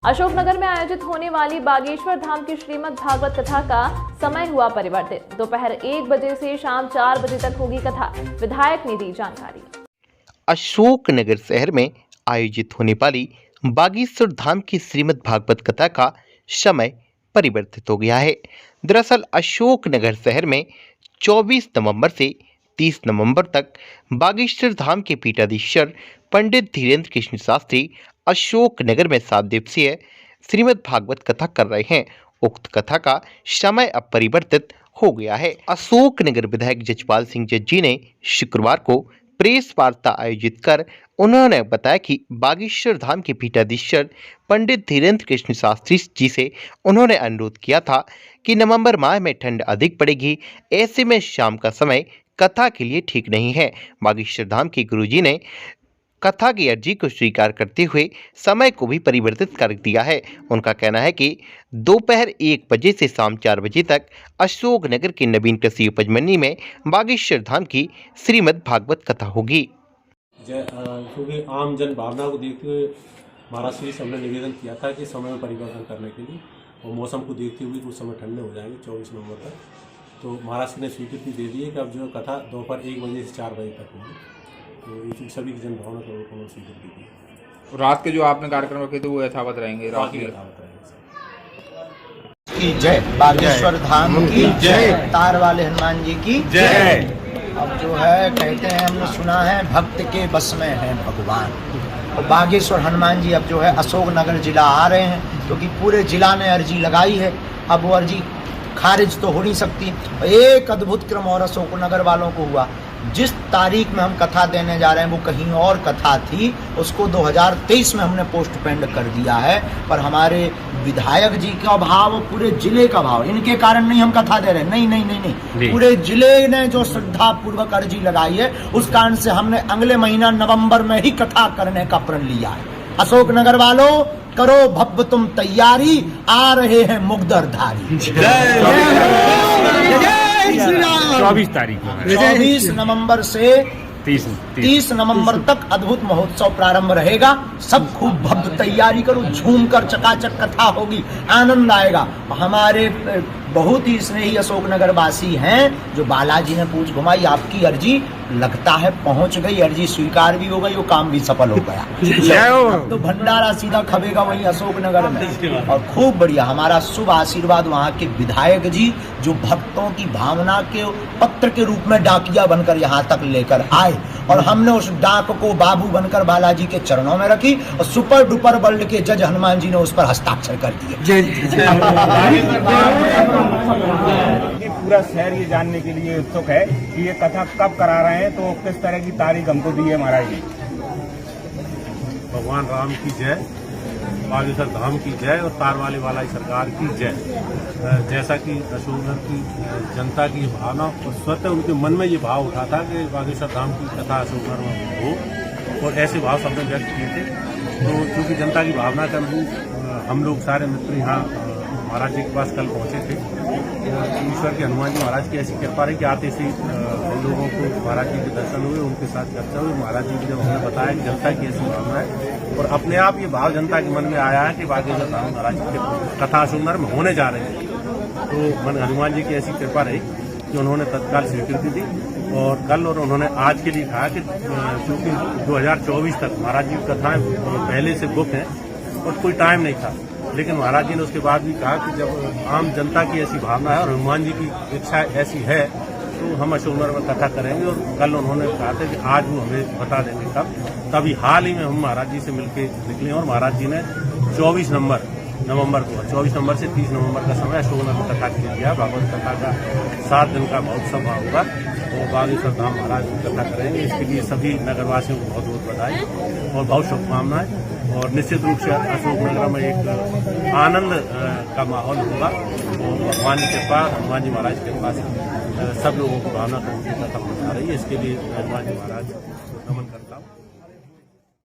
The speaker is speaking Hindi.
अशोकनगर में आयोजित होने वाली बागेश्वर धाम की श्रीमद् भागवत कथा का समय हुआ परिवर्तित। दोपहर 1 बजे से शाम 4 बजे तक होगी कथा। विधायक ने दी जानकारी। अशोकनगर शहर में आयोजित होने वाली बागेश्वर धाम की श्रीमद् भागवत कथा का समय परिवर्तित हो गया है। दरअसल अशोकनगर शहर में 24 नवंबर से 30 नवंबर तक बागेश्वर धाम के पीठाधीश्वर पंडित धीरेन्द्र कृष्ण शास्त्री अशोकनगर में 7 दिवसीय श्रीमद् भागवत कथा कर रहे हैं। उक्त कथा का समय अब परिवर्तित हो गया है। अशोकनगर विधायक जजपाल सिंह जज्जी ने शुक्रवार को प्रेस वार्ता आयोजित कर उन्होंने बताया कि बागेश्वर धाम के पीठाधीश्वर पंडित धीरेन्द्र कृष्ण शास्त्री जी से उन्होंने अनुरोध किया था कि नवंबर माह में ठंड अधिक पड़ेगी, ऐसे में शाम का समय कथा के लिए ठीक नहीं है। बागेश्वर धाम के गुरुजी ने कथा की अर्जी को स्वीकार करते हुए समय को भी परिवर्तित कर दिया है। उनका कहना है कि दोपहर 1 बजे से शाम 4 बजे तक अशोकनगर के नवीन कृषि उपज मंडी में बागेश्वर धाम की श्रीमद् भागवत कथा होगी। क्योंकि आम जन भावना को देखते हुए महाराज श्री हमने निवेदन किया था कि समय में परिवर्तन करने के लिए, और मौसम को देखते हुए कुछ समय ठंडे हो जाएंगे 24 नवंबर तक, तो महाराज श्री ने स्वीकृति दे दी है कि अब जो कथा दोपहर 1 बजे से 4 बजे तक होगी। तो ये सभी की जन भावना को स्वीकृति दी है। रात के जो आपने कार्यक्रम रखे थे वो यथावत रहेंगे? रात के यथावत रहेंगे। की जय, बागेश्वर धाम की जय, तार वाले हनुमान जी की जय। अब जो है कहते हैं, हमने सुना है भक्त के बस में है भगवान, और बागेश्वर हनुमान जी अब जो है अशोकनगर जिला आ रहे हैं, क्योंकि पूरे जिला ने अर्जी लगाई है। अब वो अर्जी खारिज तो हो नहीं सकती। एक अद्भुत क्रम और अशोकनगर वालों को हुआ, जिस तारीख में हम कथा देने जा रहे हैं वो कहीं और कथा थी, उसको 2023 में हमने पोस्टपोन्ड कर दिया है। पर हमारे विधायक जी का भाव, पूरे जिले का भाव, इनके कारण नहीं हम कथा दे रहे हैं, नहीं नहीं नहीं नहीं, पूरे जिले ने जो श्रद्धा पूर्वक अर्जी लगाई है, उस कारण से हमने अगले महीना नवंबर में ही कथा करने का प्रण लिया है। अशोकनगर वालों, करो भव्य तुम तैयारी, आ रहे हैं मुगदरधारी। 24 तारीख को 24 नवंबर से 30 नवंबर तक अद्भुत महोत्सव प्रारंभ रहेगा। सब खूब भव्य तैयारी करो, झूम कर चकाचक कथा होगी, आनंद आएगा। हमारे बहुत ही स्नेही अशोकनगर वासी हैं, जो बालाजी ने पूछ घुमाई, आपकी अर्जी लगता है पहुंच गई, अर्जी स्वीकार भी हो गई, वो काम भी सफल हो गया। तो भंडारा सीधा खबेगा वहीं अशोकनगर में, और खूब बढ़िया हमारा शुभ आशीर्वाद वहाँ के विधायक जी, जो भक्तों की भावना के पत्र के रूप में डाकिया बनकर यहाँ तक लेकर आए, और हमने उस डाक को बाबू बनकर बालाजी के चरणों में रखी, और सुपर डुपर वर्ल्ड के जज हनुमान जी ने उस पर हस्ताक्षर कर दिए। पूरा शहर ये जानने के लिए उत्सुक है कि ये कथा कब करा रहे हैं, तो किस तरह की तारीख हमको दी है महाराज जी। भगवान राम की जय, बागेश्वर धाम की जय, और तार वाले वाला सरकार की जय। जैसा कि अशोकनगर की जनता की भावना और स्वतः उनके मन में ये भाव उठा था कि बागेश्वर धाम की कथा अशोकनगर में हो, और ऐसे भाव सबने व्यक्त किए थे। तो चूँकि जनता की भावना के अनुरूप हम लोग सारे मित्र यहाँ महाराज जी के पास कल पहुँचे थे। ईश्वर के हनुमान जी महाराज की ऐसी कृपा रही कि आते से हम लोगों को महाराज जी के दर्शन हुए, उनके साथ चर्चा हुई। महाराज जी ने हमें बताया कि जनता की ऐसी भावना है, और अपने आप ये भाव जनता के मन में आया है कि बागेश्वर धाम महाराज की कथा अशोकनगर में होने जा रहे हैं। तो मन हनुमान जी की ऐसी कृपा रही कि उन्होंने तत्काल स्वीकृति दी, और कल और उन्होंने आज के लिए कहा कि क्योंकि 2024 तक महाराज जी की कथाएं पहले से बुक हैं और कोई टाइम नहीं था, लेकिन महाराज जी ने उसके बाद भी कहा कि जब आम जनता की ऐसी भावना है और हनुमान जी की इच्छा ऐसी है, तो हम अशोकनगर में कथा करेंगे। और कल उन्होंने कहा था कि आज वो हमें बता देंगे कब। तभी हाल ही में हम महाराज जी से मिलकर निकले, और महाराज जी ने 24 नवंबर को 24 नवंबर से 30 नवंबर का समय अशोकनगर में कथा के लिए दिया। भागवत कथा का 7 दिन का महोत्सव होगा, तो बागेश्वर धाम महाराज की कथा करेंगे। इसके लिए सभी नगरवासियों को बहुत बहुत बधाई और बहुत शुभकामनाएं। और निश्चित रूप से अशोकनगर में एक आनंद का माहौल होगा, और भगवान की कृपा, हनुमान जी महाराज की कृपा से सब लोगों को भावना को कथा पहुँचा रही है। इसके लिए हनुमान जी महाराज को नमन करता हूँ।